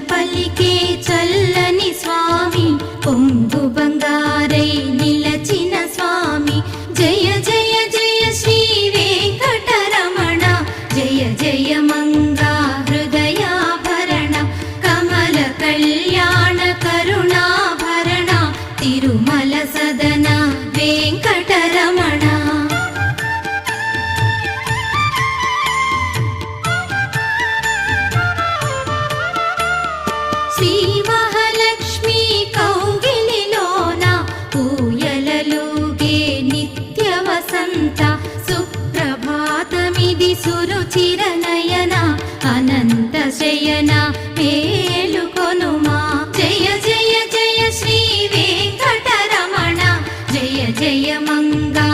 పలికే చల్లని స్వామి పొంగు బంగారై నిలచిన స్వామి జయ జయ జయ శ్రీ వెంకటరమణ జయ జయ మంగా హృదయాభరణ కమల కళ్యాణ కరుణాభరణ తిరుమల సదన వెంకటరమణ శ్రీ మహాలక్ష్మి కౌగిలిలోన ఊయలలుగే నిత్య వసంత సుప్రభాతమిది సురుచిర నయన అనంత శయన మేలుకొనుమా జయ జయ జయ శ్రీ వెంకటరమణ జయ జయ మంగా